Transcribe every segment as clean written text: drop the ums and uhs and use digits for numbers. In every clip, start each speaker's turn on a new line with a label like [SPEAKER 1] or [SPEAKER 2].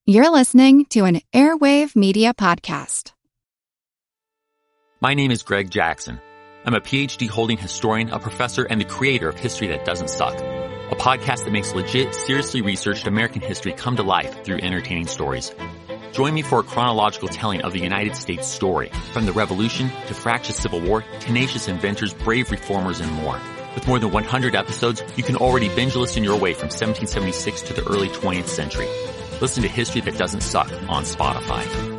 [SPEAKER 1] You're listening to an Airwave Media Podcast.
[SPEAKER 2] My name is Greg Jackson. I'm a PhD-holding historian, a professor, and the creator of History That Doesn't Suck, a podcast that makes legit, seriously researched American history come to life through entertaining stories. Join me for a chronological telling of the United States story, from the Revolution to fractious Civil War, tenacious inventors, brave reformers, and more. With more than 100 episodes, you can already binge listen your way from 1776 to the early 20th century. Listen to History That Doesn't Suck on Spotify.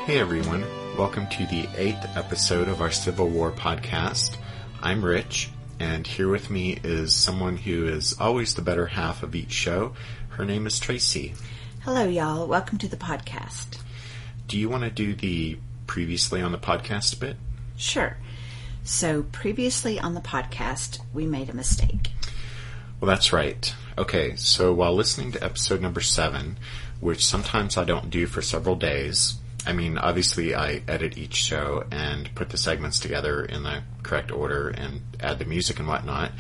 [SPEAKER 3] Hey everyone, welcome to the 8th episode of our Civil War podcast. I'm Rich, and here with me is someone who is always the better half of each show. Her name is Tracy.
[SPEAKER 4] Hello y'all, welcome to the podcast.
[SPEAKER 3] Do you want to do the previously on the podcast bit?
[SPEAKER 4] Sure. So previously on the podcast, we made a mistake.
[SPEAKER 3] Well, that's right. Okay, so while listening to episode number 7, which sometimes I don't do for several days, I mean, obviously I edit each show and put the segments together in the correct order and add the music and whatnot,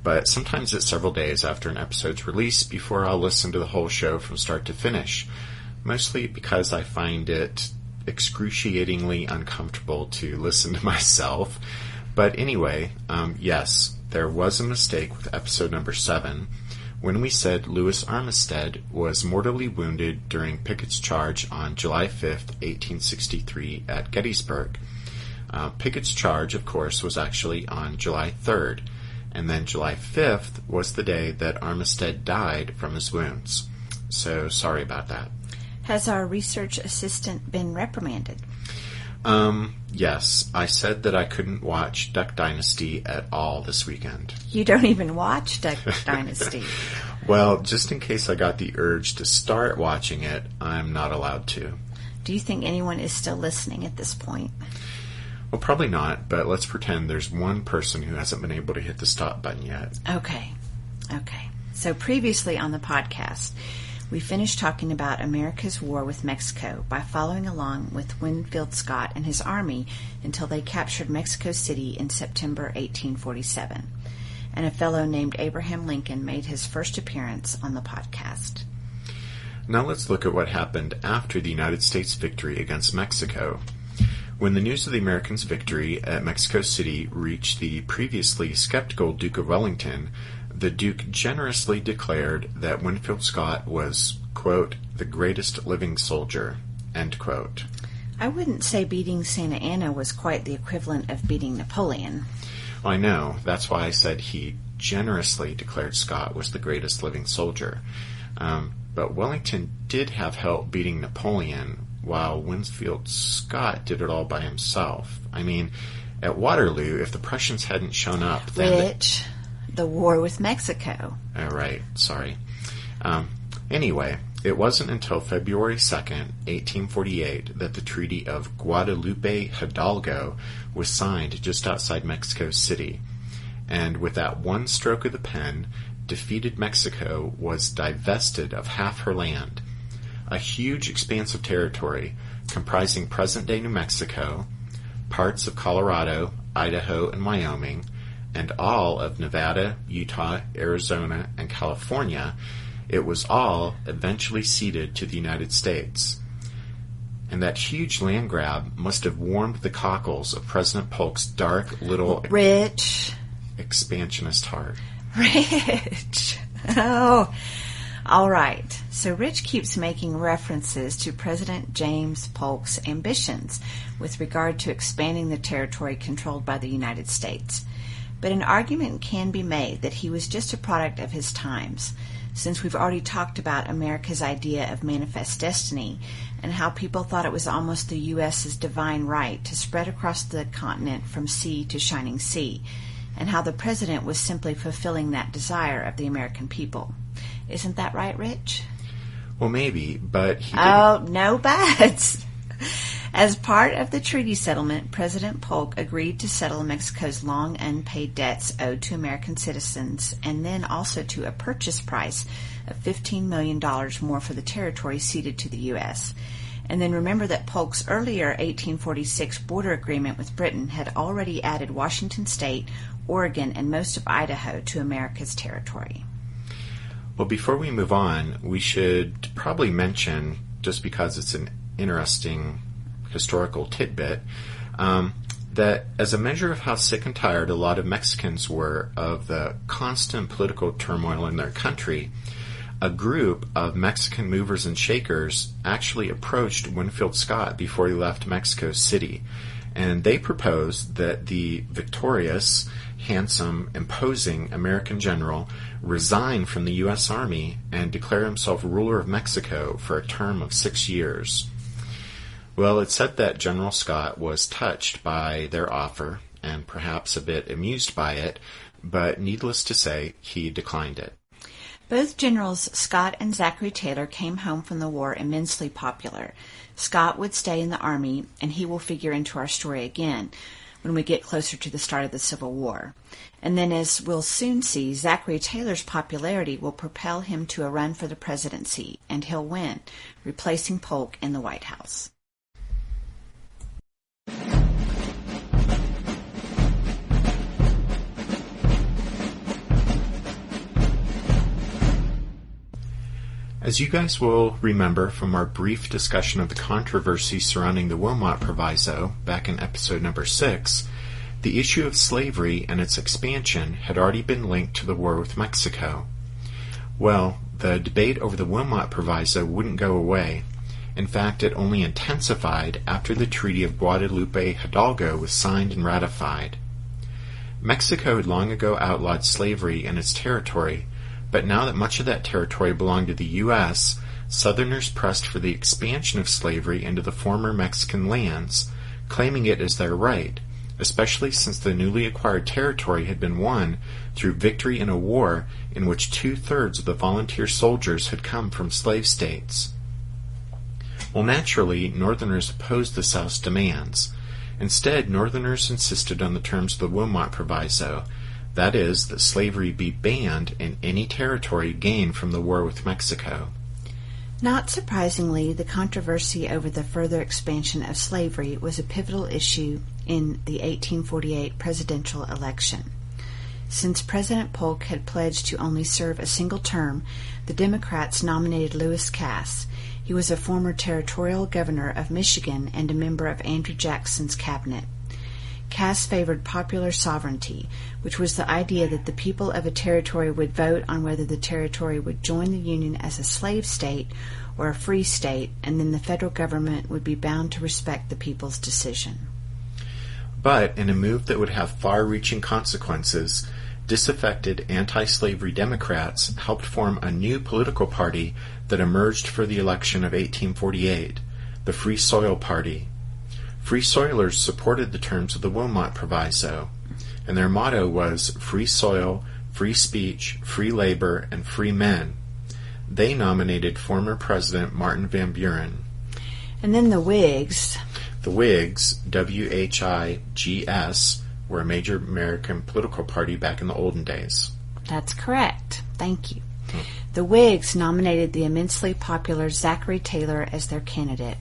[SPEAKER 3] but sometimes it's several days after an episode's released before I'll listen to the whole show from start to finish, mostly because I find it excruciatingly uncomfortable to listen to myself. But anyway, yes, there was a mistake with episode number 7, when we said Louis Armistead was mortally wounded during Pickett's charge on July 5th, 1863 at Gettysburg. Pickett's charge, of course, was actually on July 3rd, and then July 5th was the day that Armistead died from his wounds. So, sorry about that.
[SPEAKER 4] Has our research assistant been reprimanded?
[SPEAKER 3] Yes. I said that I couldn't watch Duck Dynasty at all this weekend.
[SPEAKER 4] You don't even watch Duck Dynasty.
[SPEAKER 3] Well, just in case I got the urge to start watching it, I'm not allowed to.
[SPEAKER 4] Do you think anyone is still listening at this point?
[SPEAKER 3] Well, probably not, but let's pretend there's one person who hasn't been able to hit the stop button yet.
[SPEAKER 4] Okay. So previously on the podcast, we finished talking about America's war with Mexico by following along with Winfield Scott and his army until they captured Mexico City in September 1847. And a fellow named Abraham Lincoln made his first appearance on the podcast.
[SPEAKER 3] Now let's look at what happened after the United States victory against Mexico. When the news of the Americans' victory at Mexico City reached the previously skeptical Duke of Wellington, the Duke generously declared that Winfield Scott was, quote, the greatest living soldier, end quote.
[SPEAKER 4] I wouldn't say beating Santa Anna was quite the equivalent of beating Napoleon.
[SPEAKER 3] Well, I know. That's why I said he generously declared Scott was the greatest living soldier. But Wellington did have help beating Napoleon, while Winfield Scott did it all by himself. I mean, at Waterloo, if the Prussians hadn't shown up, then...
[SPEAKER 4] Rich, the war with Mexico.
[SPEAKER 3] Oh, right. Sorry. Anyway, it wasn't until February 2nd, 1848, that the Treaty of Guadalupe Hidalgo was signed just outside Mexico City. And with that one stroke of the pen, defeated Mexico was divested of half her land, a huge expanse of territory comprising present-day New Mexico, parts of Colorado, Idaho, and Wyoming, and all of Nevada, Utah, Arizona, and California. It was all eventually ceded to the United States. And that huge land grab must have warmed the cockles of President Polk's dark little...
[SPEAKER 4] Rich.
[SPEAKER 3] Expansionist heart.
[SPEAKER 4] Rich. Oh, all right. So Rich keeps making references to President James Polk's ambitions with regard to expanding the territory controlled by the United States. But an argument can be made that he was just a product of his times, since we've already talked about America's idea of manifest destiny and how people thought it was almost the U.S.'s divine right to spread across the continent from sea to shining sea, and how the president was simply fulfilling that desire of the American people. Isn't that right, Rich?
[SPEAKER 3] Well, maybe, but he
[SPEAKER 4] Oh, no buts. As part of the treaty settlement, President Polk agreed to settle Mexico's long unpaid debts owed to American citizens, and then also to a purchase price of $15 million more for the territory ceded to the U.S. And then remember that Polk's earlier 1846 border agreement with Britain had already added Washington State, Oregon, and most of Idaho to America's territory.
[SPEAKER 3] Well, before we move on, we should probably mention, just because it's an interesting historical tidbit, that as a measure of how sick and tired a lot of Mexicans were of the constant political turmoil in their country, a group of Mexican movers and shakers actually approached Winfield Scott before he left Mexico City, and they proposed that the victorious, handsome, imposing American general resign from the U.S. Army and declare himself ruler of Mexico for a term of 6 years. Well, it's said that General Scott was touched by their offer and perhaps a bit amused by it, but needless to say, he declined it.
[SPEAKER 4] Both Generals Scott and Zachary Taylor came home from the war immensely popular. Scott would stay in the Army, and he will figure into our story again when we get closer to the start of the Civil War. And then, as we'll soon see, Zachary Taylor's popularity will propel him to a run for the presidency, and he'll win, replacing Polk in the White House.
[SPEAKER 3] As you guys will remember from our brief discussion of the controversy surrounding the Wilmot Proviso back in episode number 6, the issue of slavery and its expansion had already been linked to the war with Mexico. Well, the debate over the Wilmot Proviso wouldn't go away. In fact, it only intensified after the Treaty of Guadalupe Hidalgo was signed and ratified. Mexico had long ago outlawed slavery in its territory, but now that much of that territory belonged to the U.S., Southerners pressed for the expansion of slavery into the former Mexican lands, claiming it as their right, especially since the newly acquired territory had been won through victory in a war in which 2/3 of the volunteer soldiers had come from slave states. Well, naturally, Northerners opposed the South's demands. Instead, Northerners insisted on the terms of the Wilmot Proviso, that is, that slavery be banned in any territory gained from the war with Mexico.
[SPEAKER 4] Not surprisingly, the controversy over the further expansion of slavery was a pivotal issue in the 1848 presidential election. Since President Polk had pledged to only serve a single term, the Democrats nominated Lewis Cass. He was a former territorial governor of Michigan and a member of Andrew Jackson's cabinet. Cass favored popular sovereignty, which was the idea that the people of a territory would vote on whether the territory would join the Union as a slave state or a free state, and then the federal government would be bound to respect the people's decision.
[SPEAKER 3] But in a move that would have far-reaching consequences, disaffected anti-slavery Democrats helped form a new political party that emerged for the election of 1848, the Free Soil Party. Free Soilers supported the terms of the Wilmot Proviso, and their motto was free soil, free speech, free labor, and free men. They nominated former President Martin Van Buren.
[SPEAKER 4] And then the Whigs.
[SPEAKER 3] The Whigs, W-H-I-G-S, were a major American political party back in the olden days.
[SPEAKER 4] That's correct. Thank you. The Whigs nominated the immensely popular Zachary Taylor as their candidate.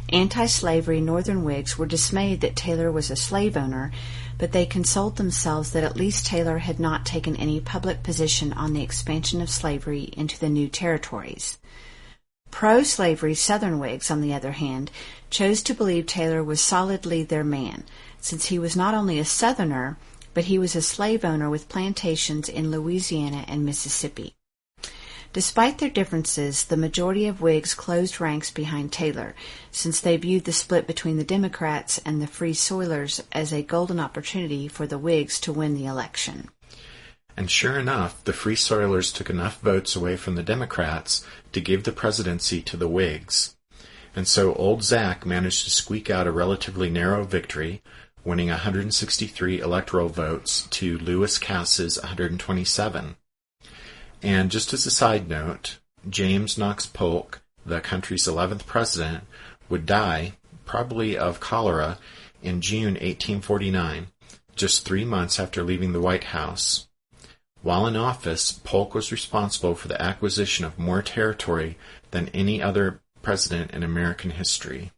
[SPEAKER 4] Anti-slavery Northern Whigs were dismayed that Taylor was a slave owner, but they consoled themselves that at least Taylor had not taken any public position on the expansion of slavery into the new territories. Pro-slavery Southern Whigs, on the other hand, chose to believe Taylor was solidly their man, since he was not only a Southerner, but he was a slave owner with plantations in Louisiana and Mississippi. Despite their differences, the majority of Whigs closed ranks behind Taylor, since they viewed the split between the Democrats and the Free Soilers as a golden opportunity for the Whigs to win the election.
[SPEAKER 3] And sure enough, the Free Soilers took enough votes away from the Democrats to give the presidency to the Whigs. And so old Zach managed to squeak out a relatively narrow victory, winning 163 electoral votes to Lewis Cass's 127. And just as a side note, James Knox Polk, the country's 11th president, would die, probably of cholera, in June 1849, just 3 months after leaving the White House. While in office, Polk was responsible for the acquisition of more territory than any other president in American history.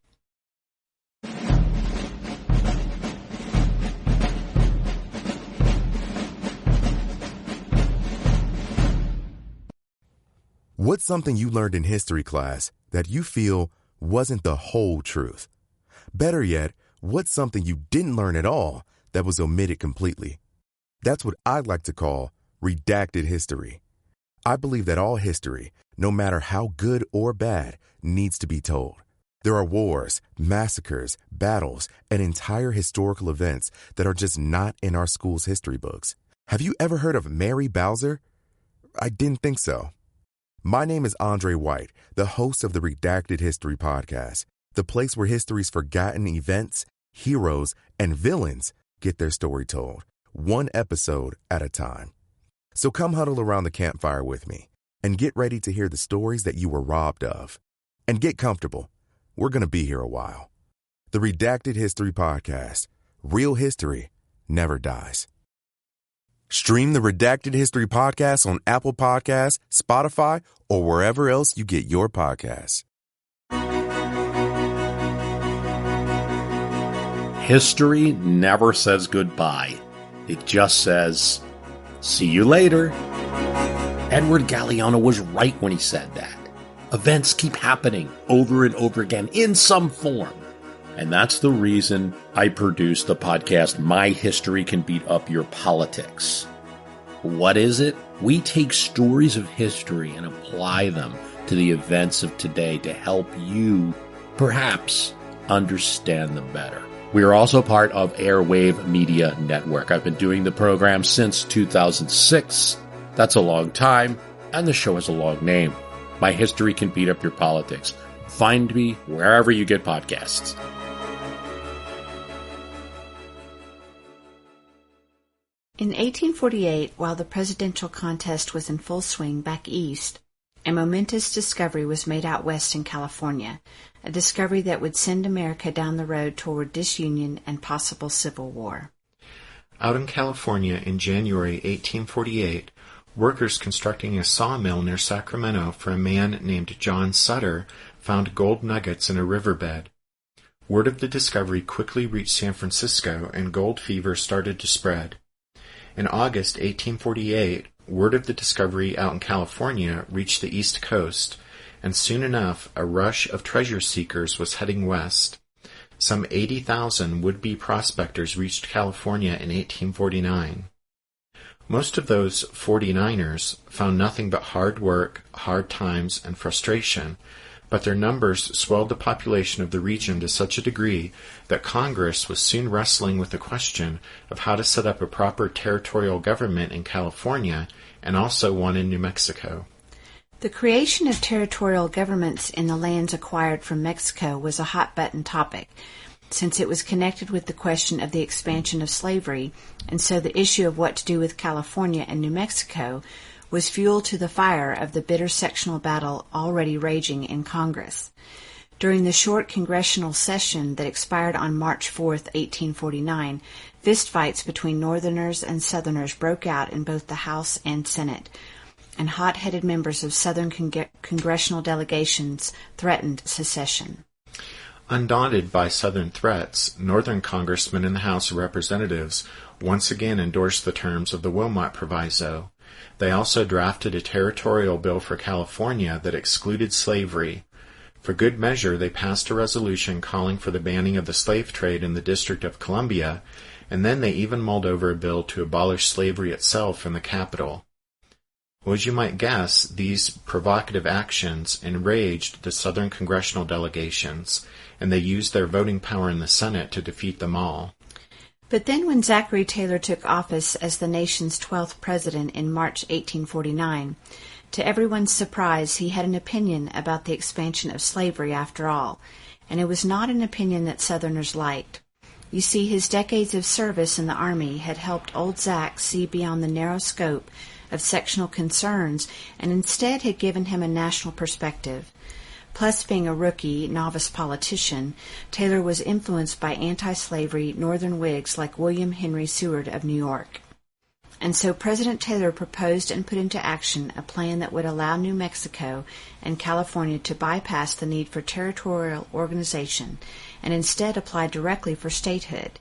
[SPEAKER 5] What's something you learned in history class that you feel wasn't the whole truth? Better yet, what's something you didn't learn at all that was omitted completely? That's what I'd like to call redacted history. I believe that all history, no matter how good or bad, needs to be told. There are wars, massacres, battles, and entire historical events that are just not in our school's history books. Have you ever heard of Mary Bowser? I didn't think so. My name is Andre White, the host of the Redacted History Podcast, the place where history's forgotten events, heroes, and villains get their story told, one episode at a time. So come huddle around the campfire with me and get ready to hear the stories that you were robbed of. And get comfortable. We're going to be here a while. The Redacted History Podcast. Real history never dies. Stream the Redacted History Podcast on Apple Podcasts, Spotify, or wherever else you get your podcasts.
[SPEAKER 6] History never says goodbye. It just says, see you later. Edward Galeano was right when he said that. Events keep happening over and over again in some form. And that's the reason I produced the podcast, My History Can Beat Up Your Politics. What is it? We take stories of history and apply them to the events of today to help you, perhaps, understand them better. We are also part of Airwave Media Network. I've been doing the program since 2006. That's a long time, and the show has a long name. My History Can Beat Up Your Politics. Find me wherever you get podcasts.
[SPEAKER 4] In 1848, while the presidential contest was in full swing back east, a momentous discovery was made out west in California, a discovery that would send America down the road toward disunion and possible civil war.
[SPEAKER 3] Out in California in January 1848, workers constructing a sawmill near Sacramento for a man named John Sutter found gold nuggets in a riverbed. Word of the discovery quickly reached San Francisco, and gold fever started to spread. In August 1848, word of the discovery out in California reached the East Coast, and soon enough a rush of treasure seekers was heading west. Some 80,000 would-be prospectors reached California in 1849. Most of those 49ers found nothing but hard work, hard times, and frustration, but their numbers swelled the population of the region to such a degree that Congress was soon wrestling with the question of how to set up a proper territorial government in California and also one in New Mexico.
[SPEAKER 4] The creation of territorial governments in the lands acquired from Mexico was a hot-button topic, since it was connected with the question of the expansion of slavery, and so the issue of what to do with California and New Mexico was fuel to the fire of the bitter sectional battle already raging in Congress. During the short congressional session that expired on March 4, 1849, fistfights between Northerners and Southerners broke out in both the House and Senate, and hot-headed members of Southern congressional delegations threatened secession.
[SPEAKER 3] Undaunted by Southern threats, Northern congressmen in the House of Representatives once again endorsed the terms of the Wilmot Proviso. They also drafted a territorial bill for California that excluded slavery. For good measure, they passed a resolution calling for the banning of the slave trade in the District of Columbia, and then they even mulled over a bill to abolish slavery itself in the capital. Well, as you might guess, these provocative actions enraged the Southern congressional delegations, and they used their voting power in the Senate to defeat them all.
[SPEAKER 4] But then when Zachary Taylor took office as the nation's 12th president in March 1849, to everyone's surprise, he had an opinion about the expansion of slavery after all, and it was not an opinion that Southerners liked. You see, his decades of service in the Army had helped old Zach see beyond the narrow scope of sectional concerns and instead had given him a national perspective. Plus, being a rookie, novice politician, Taylor was influenced by anti-slavery Northern Whigs like William Henry Seward of New York. And so President Taylor proposed and put into action a plan that would allow New Mexico and California to bypass the need for territorial organization and instead apply directly for statehood.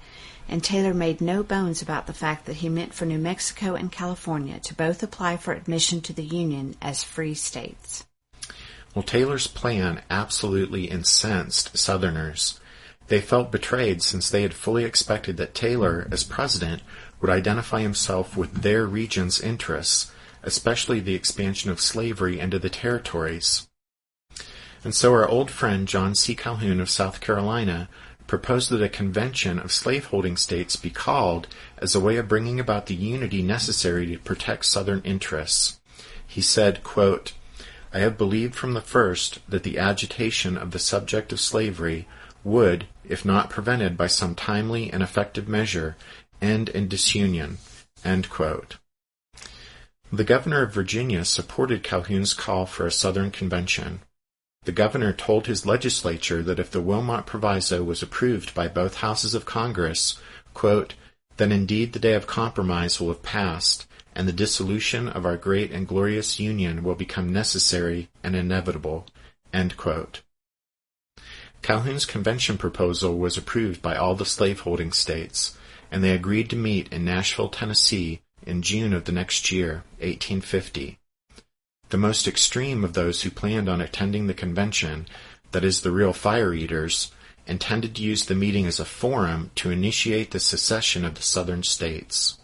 [SPEAKER 4] And Taylor made no bones about the fact that he meant for New Mexico and California to both apply for admission to the Union as free states.
[SPEAKER 3] Well, Taylor's plan absolutely incensed Southerners. They felt betrayed since they had fully expected that Taylor, as president, would identify himself with their region's interests, especially the expansion of slavery into the territories. And so our old friend John C. Calhoun of South Carolina proposed that a convention of slaveholding states be called as a way of bringing about the unity necessary to protect Southern interests. He said, quote, "I have believed from the first that the agitation of the subject of slavery would, if not prevented by some timely and effective measure, end in disunion." End quote. The governor of Virginia supported Calhoun's call for a Southern convention. The governor told his legislature that if the Wilmot Proviso was approved by both houses of Congress, quote, "then indeed the day of compromise will have passed, and the dissolution of our great and glorious Union will become necessary and inevitable." End quote. Calhoun's convention proposal was approved by all the slaveholding states, and they agreed to meet in Nashville, Tennessee, in June of the next year, 1850. The most extreme of those who planned on attending the convention, that is, the real fire eaters, intended to use the meeting as a forum to initiate the secession of the Southern states.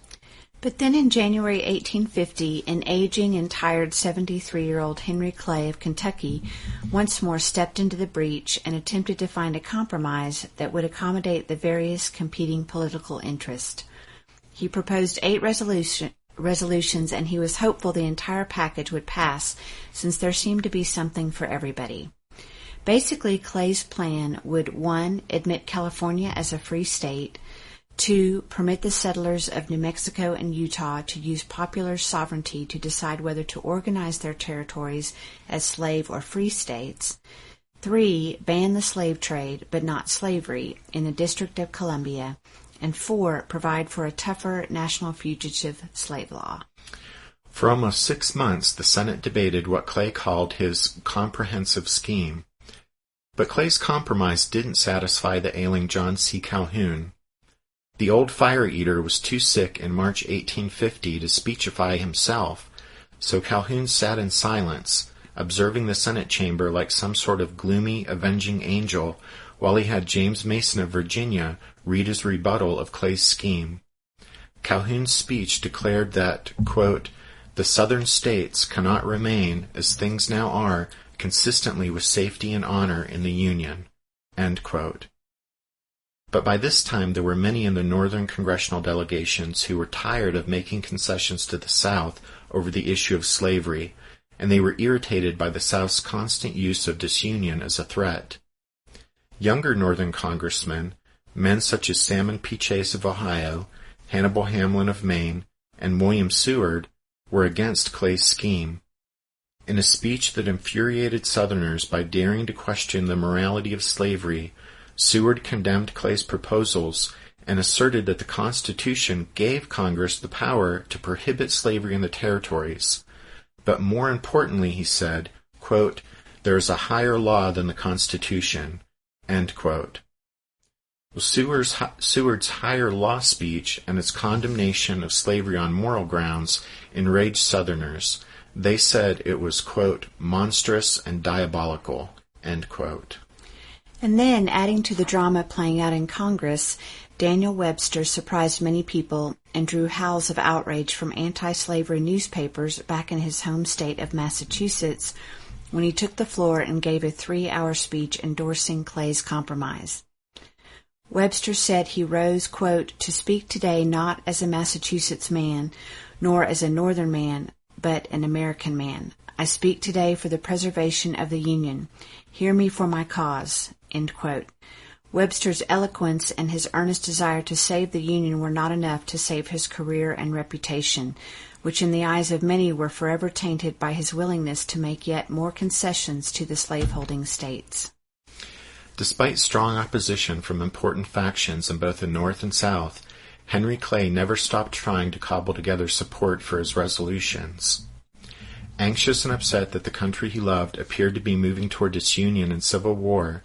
[SPEAKER 4] But then in January 1850, an aging and tired 73-year-old Henry Clay of Kentucky once more stepped into the breach and attempted to find a compromise that would accommodate the various competing political interests. He proposed 8 resolutions, and he was hopeful the entire package would pass, since there seemed to be something for everybody. Basically, Clay's plan would 1. Admit California as a free state, 2. Permit the settlers of New Mexico and Utah to use popular sovereignty to decide whether to organize their territories as slave or free states, 3. Ban the slave trade, but not slavery, in the District of Columbia, and 4. Provide for a tougher national fugitive slave law.
[SPEAKER 3] For almost 6 months, the Senate debated what Clay called his comprehensive scheme. But Clay's compromise didn't satisfy the ailing John C. Calhoun. The old fire eater was too sick in March 1850 to speechify himself, so Calhoun sat in silence, observing the Senate chamber like some sort of gloomy, avenging angel, while he had James Mason of Virginia read his rebuttal of Clay's scheme. Calhoun's speech declared that, quote, "the Southern states cannot remain, as things now are, consistently with safety and honor in the Union." End quote. But by this time there were many in the northern congressional delegations who were tired of making concessions to the South over the issue of slavery, and they were irritated by the South's constant use of disunion as a threat. Younger northern congressmen, men such as Salmon P. Chase of Ohio, Hannibal Hamlin of Maine, and William Seward, were against Clay's scheme. In a speech that infuriated Southerners by daring to question the morality of slavery, Seward condemned Clay's proposals and asserted that the Constitution gave Congress the power to prohibit slavery in the territories. But more importantly, he said, quote, "there is a higher law than the Constitution." End quote. Well, Seward's higher law speech and its condemnation of slavery on moral grounds enraged Southerners. They said it was, quote, "monstrous and diabolical." End quote.
[SPEAKER 4] And then, adding to the drama playing out in Congress, Daniel Webster surprised many people and drew howls of outrage from anti-slavery newspapers back in his home state of Massachusetts when he took the floor and gave a 3-hour speech endorsing Clay's compromise. Webster said he rose, quote, "to speak today not as a Massachusetts man, nor as a Northern man, but an American man. I speak today for the preservation of the Union. Hear me for my cause." End quote. Webster's eloquence and his earnest desire to save the Union were not enough to save his career and reputation. which in the eyes of many were forever tainted by his willingness to make yet more concessions to the slaveholding states.
[SPEAKER 3] Despite strong opposition from important factions in both the North and South, Henry Clay never stopped trying to cobble together support for his resolutions. Anxious and upset that the country he loved appeared to be moving toward disunion and civil war,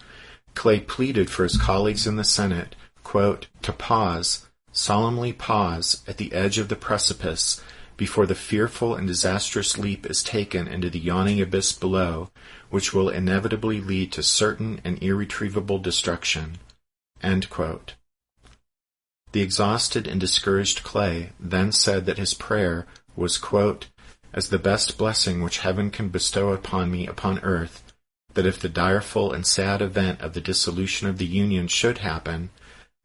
[SPEAKER 3] Clay pleaded for his colleagues in the Senate, quote, to pause, solemnly pause, at the edge of the precipice before the fearful and disastrous leap is taken into the yawning abyss below, which will inevitably lead to certain and irretrievable destruction. End quote. The exhausted and discouraged Clay then said that his prayer was, quote, as the best blessing which heaven can bestow upon me upon earth, that if the direful and sad event of the dissolution of the Union should happen,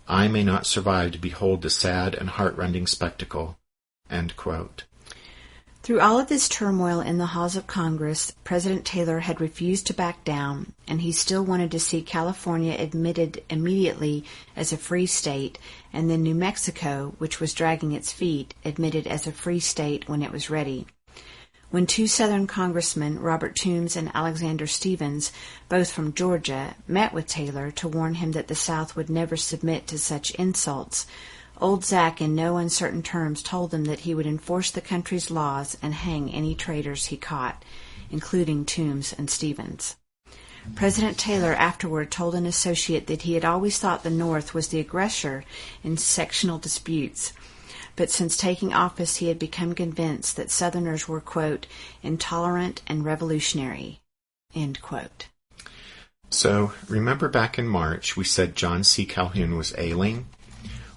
[SPEAKER 3] I may not survive to behold the sad and heart-rending spectacle. End quote.
[SPEAKER 4] Through all of this turmoil in the halls of Congress, President Taylor had refused to back down, and he still wanted to see California admitted immediately as a free state, and then New Mexico, which was dragging its feet, admitted as a free state when it was ready. When two Southern congressmen, Robert Toombs and Alexander Stephens, both from Georgia, met with Taylor to warn him that the South would never submit to such insults, Old Zack in no uncertain terms told them that he would enforce the country's laws and hang any traitors he caught, including Toombs and Stephens. President Taylor afterward told an associate that he had always thought the North was the aggressor in sectional disputes, but since taking office he had become convinced that Southerners were, quote, intolerant and revolutionary, end quote.
[SPEAKER 3] So, remember back in March we said John C. Calhoun was ailing?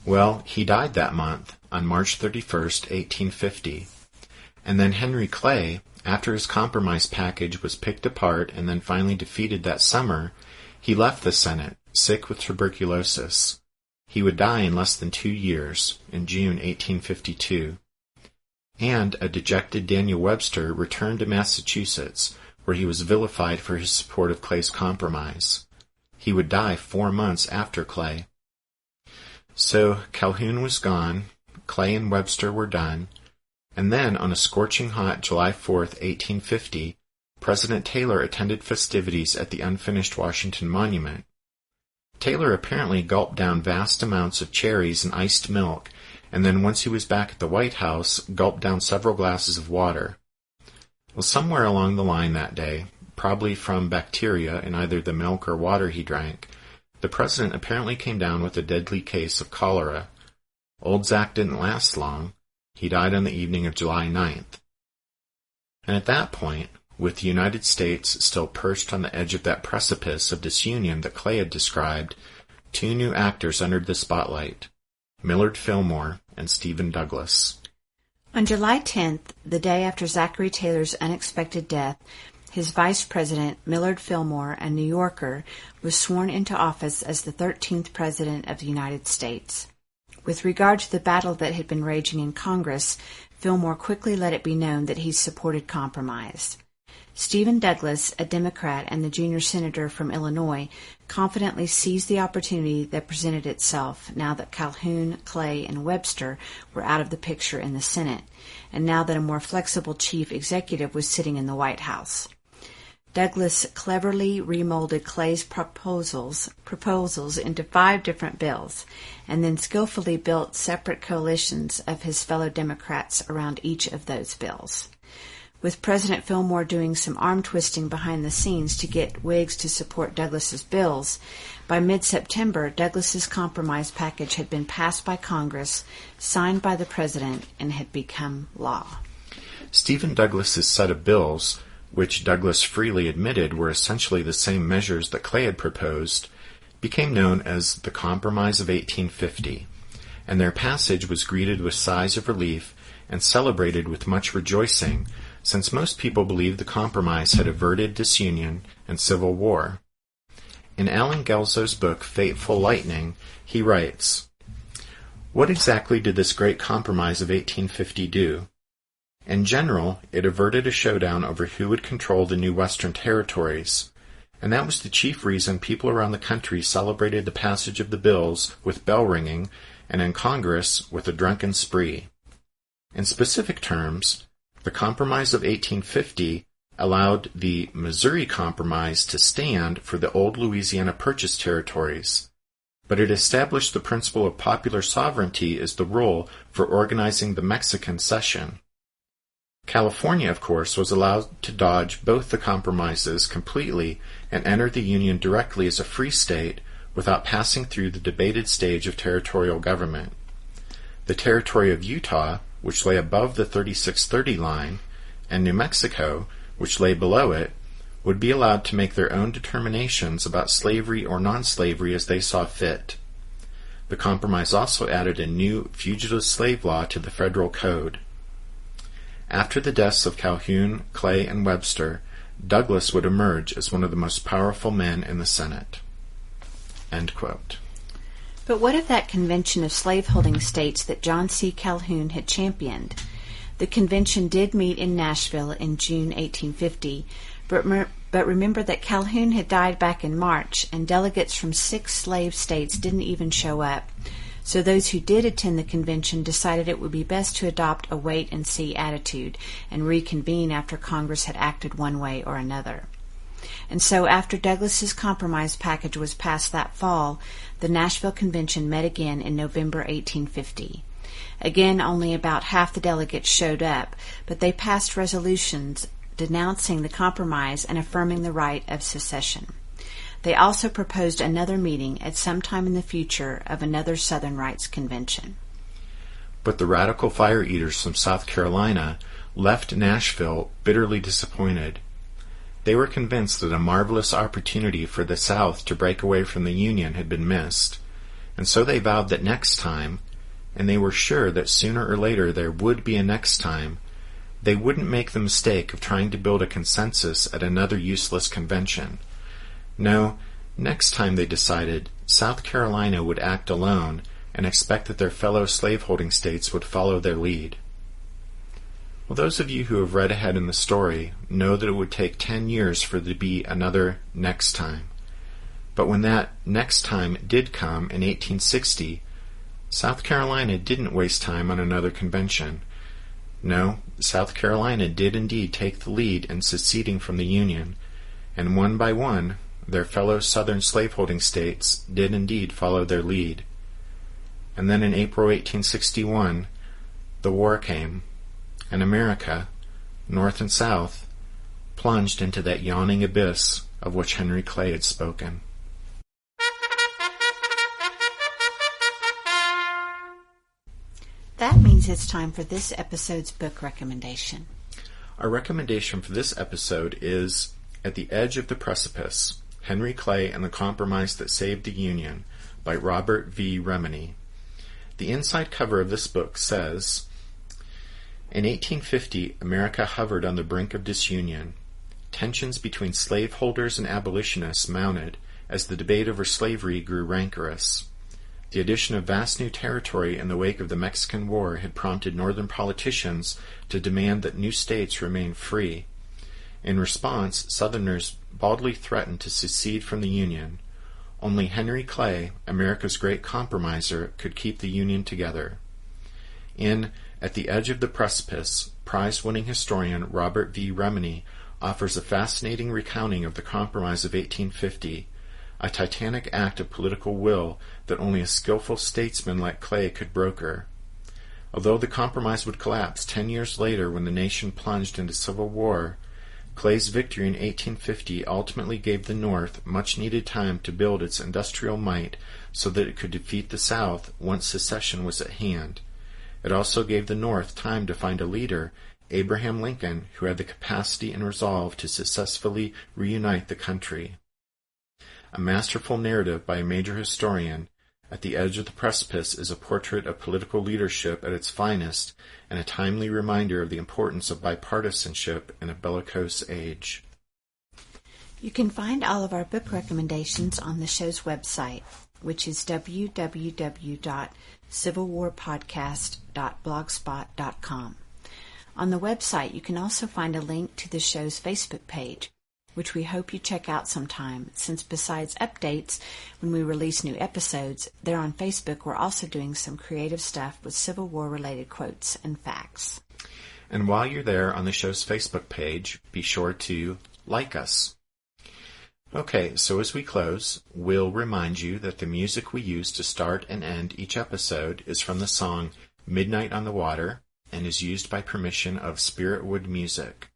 [SPEAKER 3] Well, he died that month, on March 31st, 1850. And then Henry Clay, after his compromise package was picked apart and then finally defeated that summer, he left the Senate, sick with tuberculosis. He would die in less than 2 years, in June 1852. And a dejected Daniel Webster returned to Massachusetts, where he was vilified for his support of Clay's compromise. He would die 4 months after Clay. So Calhoun was gone, Clay and Webster were done, and then on a scorching hot July 4th, 1850, President Taylor attended festivities at the unfinished Washington Monument. Taylor apparently gulped down vast amounts of cherries and iced milk, and then once he was back at the White House, gulped down several glasses of water. Well, somewhere along the line that day, probably from bacteria in either the milk or water he drank, the president apparently came down with a deadly case of cholera. Old Zack didn't last long. He died on the evening of July 9th. And at that point, with the United States still perched on the edge of that precipice of disunion that Clay had described, two new actors entered the spotlight, Millard Fillmore and Stephen Douglas.
[SPEAKER 4] On July 10th, the day after Zachary Taylor's unexpected death, his vice president, Millard Fillmore, a New Yorker, was sworn into office as the 13th President of the United States. With regard to the battle that had been raging in Congress, Fillmore quickly let it be known that he supported compromise. Stephen Douglas, a Democrat and the junior senator from Illinois, confidently seized the opportunity that presented itself now that Calhoun, Clay, and Webster were out of the picture in the Senate, and now that a more flexible chief executive was sitting in the White House. Douglas cleverly remolded Clay's proposals into 5 different bills, and then skillfully built separate coalitions of his fellow Democrats around each of those bills. With President Fillmore doing some arm-twisting behind the scenes to get Whigs to support Douglas's bills, by mid-September, Douglas's compromise package had been passed by Congress, signed by the President, and had become law.
[SPEAKER 3] Stephen Douglas's set of bills, which Douglas freely admitted were essentially the same measures that Clay had proposed, became known as the Compromise of 1850, and their passage was greeted with sighs of relief and celebrated with much rejoicing, since most people believed the compromise had averted disunion and civil war. In Allen Guelzo's book Fateful Lightning, he writes, "What exactly did this great compromise of 1850 do? In general, it averted a showdown over who would control the new Western territories, and that was the chief reason people around the country celebrated the passage of the bills with bell ringing, and in Congress with a drunken spree. In specific terms, the Compromise of 1850 allowed the Missouri Compromise to stand for the old Louisiana Purchase territories, but it established the principle of popular sovereignty as the rule for organizing the Mexican cession. California, of course, was allowed to dodge both the compromises completely and enter the Union directly as a free state without passing through the debated stage of territorial government. The territory of Utah, which lay above the 3630 line, and New Mexico, which lay below it, would be allowed to make their own determinations about slavery or non-slavery as they saw fit. The compromise also added a new fugitive slave law to the federal code. After the deaths of Calhoun, Clay, and Webster, Douglas would emerge as one of the most powerful men in the Senate. End quote.
[SPEAKER 4] But what of that convention of slaveholding states that John C. Calhoun had championed? The convention did meet in Nashville in June 1850, but remember that Calhoun had died back in March, and delegates from 6 slave states didn't even show up. So those who did attend the convention decided it would be best to adopt a wait-and-see attitude and reconvene after Congress had acted one way or another. And so after Douglas's compromise package was passed that fall, the Nashville Convention met again in November 1850. Again, only about half the delegates showed up, but they passed resolutions denouncing the compromise and affirming the right of secession. They also proposed another meeting at some time in the future of another Southern Rights Convention.
[SPEAKER 3] But the radical fire eaters from South Carolina left Nashville bitterly disappointed. They were convinced that a marvelous opportunity for the South to break away from the Union had been missed, and so they vowed that next time, and they were sure that sooner or later there would be a next time, they wouldn't make the mistake of trying to build a consensus at another useless convention. No, next time, they decided, South Carolina would act alone and expect that their fellow slaveholding states would follow their lead. Well, those of you who have read ahead in the story know that it would take 10 years for there to be another next time. But when that next time did come in 1860, South Carolina didn't waste time on another convention. No, South Carolina did indeed take the lead in seceding from the Union, and one by one, their fellow southern slaveholding states did indeed follow their lead. And then in April 1861, the war came, and America, North and South, plunged into that yawning abyss of which Henry Clay had spoken.
[SPEAKER 4] That means it's time for this episode's book recommendation.
[SPEAKER 3] Our recommendation for this episode is At the Edge of the Precipice, Henry Clay and the Compromise That Saved the Union by Robert V. Remini. The inside cover of this book says, in 1850, America hovered on the brink of disunion. Tensions between slaveholders and abolitionists mounted as the debate over slavery grew rancorous. The addition of vast new territory in the wake of the Mexican War had prompted northern politicians to demand that new states remain free. In response, Southerners boldly threatened to secede from the Union. Only Henry Clay, America's great compromiser, could keep the Union together. In At the Edge of the Precipice, prize-winning historian Robert V. Remini offers a fascinating recounting of the Compromise of 1850, a titanic act of political will that only a skillful statesman like Clay could broker. Although the compromise would collapse 10 years later when the nation plunged into civil war, Clay's victory in 1850 ultimately gave the North much-needed time to build its industrial might so that it could defeat the South once secession was at hand. It also gave the North time to find a leader, Abraham Lincoln, who had the capacity and resolve to successfully reunite the country. A masterful narrative by a major historian, At the Edge of the Precipice is a portrait of political leadership at its finest and a timely reminder of the importance of bipartisanship in a bellicose age.
[SPEAKER 4] You can find all of our book recommendations on the show's website, which is www.civilwarpodcast.blogspot.com. On the website, you can also find a link to the show's Facebook page, which we hope you check out sometime, since besides updates when we release new episodes, there on Facebook we're also doing some creative stuff with Civil War related quotes and facts.
[SPEAKER 3] And while you're there on the show's Facebook page, be sure to like us. Okay, so as we close, we'll remind you that the music we use to start and end each episode is from the song Midnight on the Water and is used by permission of Spiritwood Music.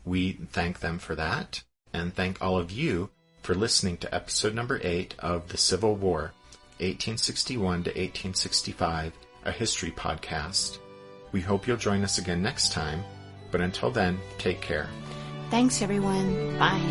[SPEAKER 3] We thank them for that, and thank all of you for listening to episode number 8 of The Civil War, 1861 to 1865, a history podcast. We hope you'll join us again next time, but until then, take care.
[SPEAKER 4] Thanks, everyone. Bye.